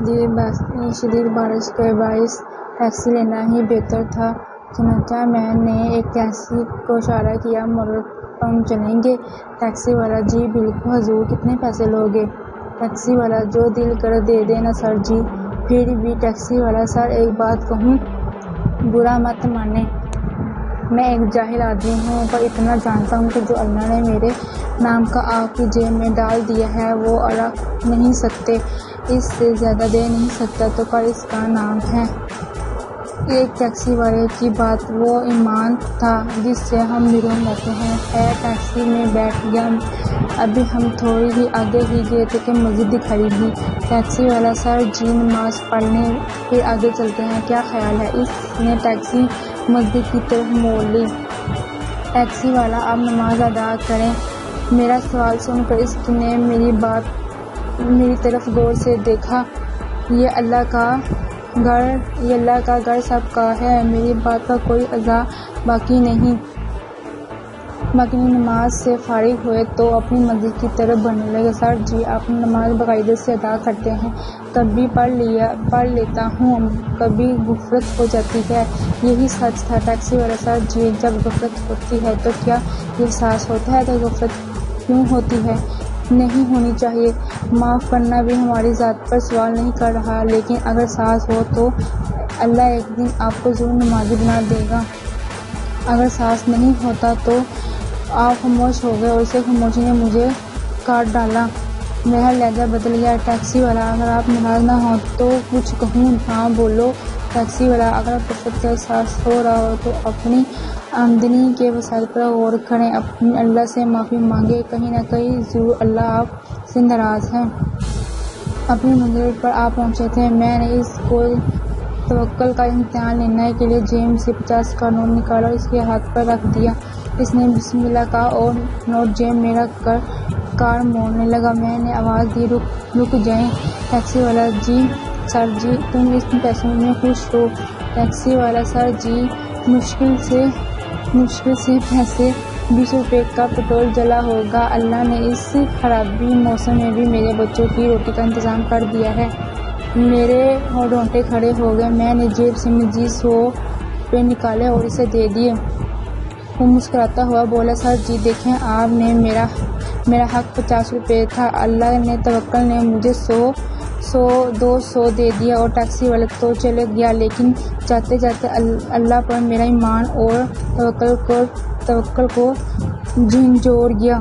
شدید بارش کے باعث ٹیکسی لینا ہی بہتر تھا، چنانچہ میں نے ایک ٹیکسی کو اشارہ کیا، موڑ پر ہم چلیں گے۔ ٹیکسی والا: جی بالکل حضور، کتنے پیسے لوگے؟ ٹیکسی والا: جو دل کرے دے دینا سر جی۔ پھر بھی ٹیکسی والا: سر ایک بات کہوں، برا مت مانیں، میں ایک جاہل آدمی ہوں، پر اتنا جانتا ہوں کہ جو اللہ نے میرے نام کا آپ کی جیب میں ڈال دیا ہے وہ اڑا نہیں سکتے، اس سے زیادہ دے نہیں سکتا، تو پر اس کا نام ہے۔ ایک ٹیکسی والے کی بات وہ ایمان تھا جس سے ہم محروم رہتے ہیں۔ خیر ٹیکسی میں بیٹھ گیا، ابھی ہم تھوڑی ہی آگے ہی گئے تھے کہ مسجد دکھائی دی۔ ٹیکسی والا: سر جی نماز پڑھ لیں پھر آگے چلتے ہیں، کیا خیال ہے؟ اس نے ٹیکسی مسجد کی طرف موڑ لی۔ ٹیکسی والا: آپ نماز ادا کریں۔ میرا سوال سن کر اس نے میری طرف غور سے دیکھا۔ یہ اللہ کا گھر سب کا ہے، میری بات کا کوئی اذا باقی نہیں۔ نماز سے فارغ ہوئے تو اپنی مسجد کی طرف بڑھنے لگے۔ سر جی آپ نماز باقاعدگی سے ادا کرتے ہیں؟ کبھی پڑھ لیتا ہوں، کبھی غفلت ہو جاتی ہے۔ یہی سچ تھا۔ ٹیکسی والا: سر جی جب غفلت ہوتی ہے تو کیا یہ احساس ہوتا ہے کہ غفلت کیوں ہوتی ہے؟ نہیں ہونی چاہیے۔ معاف کرنا بھی ہماری ذات پر سوال نہیں کر رہا، لیکن اگر احساس ہو تو اللہ ایک دن آپ کو ضرور نمازی بنا دے گا۔ اگر احساس نہیں ہوتا تو آپ خاموش ہو گئے اور اسی خاموشی نے مجھے کاٹ ڈالا۔ میرا لہجہ بدل گیا۔ ٹیکسی والا: اگر آپ ناراض نہ ہوں تو کچھ کہوں؟ ہاں بولو۔ ٹیکسی والا: اگر غفلت کا احساس ہو رہا ہو تو اپنی آمدنی کے وسائل پر غور کریں، اللہ سے معافی مانگیں، کہیں نہ کہیں ضرور اللہ آپ سے ناراض ہے۔ اپنی منزل پر آپ پہنچے تھے، میں نے اس کو توکل کا امتحان لینے کے لیے جیب سے 50 کا نوٹ نکالا اور اس کے ہاتھ پر رکھ دیا۔ اس نے بسم اللہ کہا اور نوٹ جیب میں رکھ کر کار موڑنے لگا۔ میں نے آواز دی: رک جائیں۔ ٹیکسی والا: جی سر جی تم ان پیسوں میں خوش ہو؟ ٹیکسی والا: سر جی مشکل سے پیسے، 20 روپے کا پٹرول جلا ہوگا، اللہ نے اس خرابی موسم میں بھی میرے بچوں کی روٹی کا انتظام کر دیا ہے۔ میرے رونگٹے کھڑے ہو گئے۔ میں نے جیب سے مزید 100 روپے نکالے اور اسے دے دیے۔ وہ مسکراتا ہوا بولا: سر جی دیکھیں، آپ نے میرا حق 50 روپے تھا، اللہ نے توکل نے مجھے 200 دے دیا۔ اور ٹیکسی والا تو چلے گیا، لیکن جاتے جاتے اللہ پر میرا ایمان اور توکل کو جھنجھوڑ گیا۔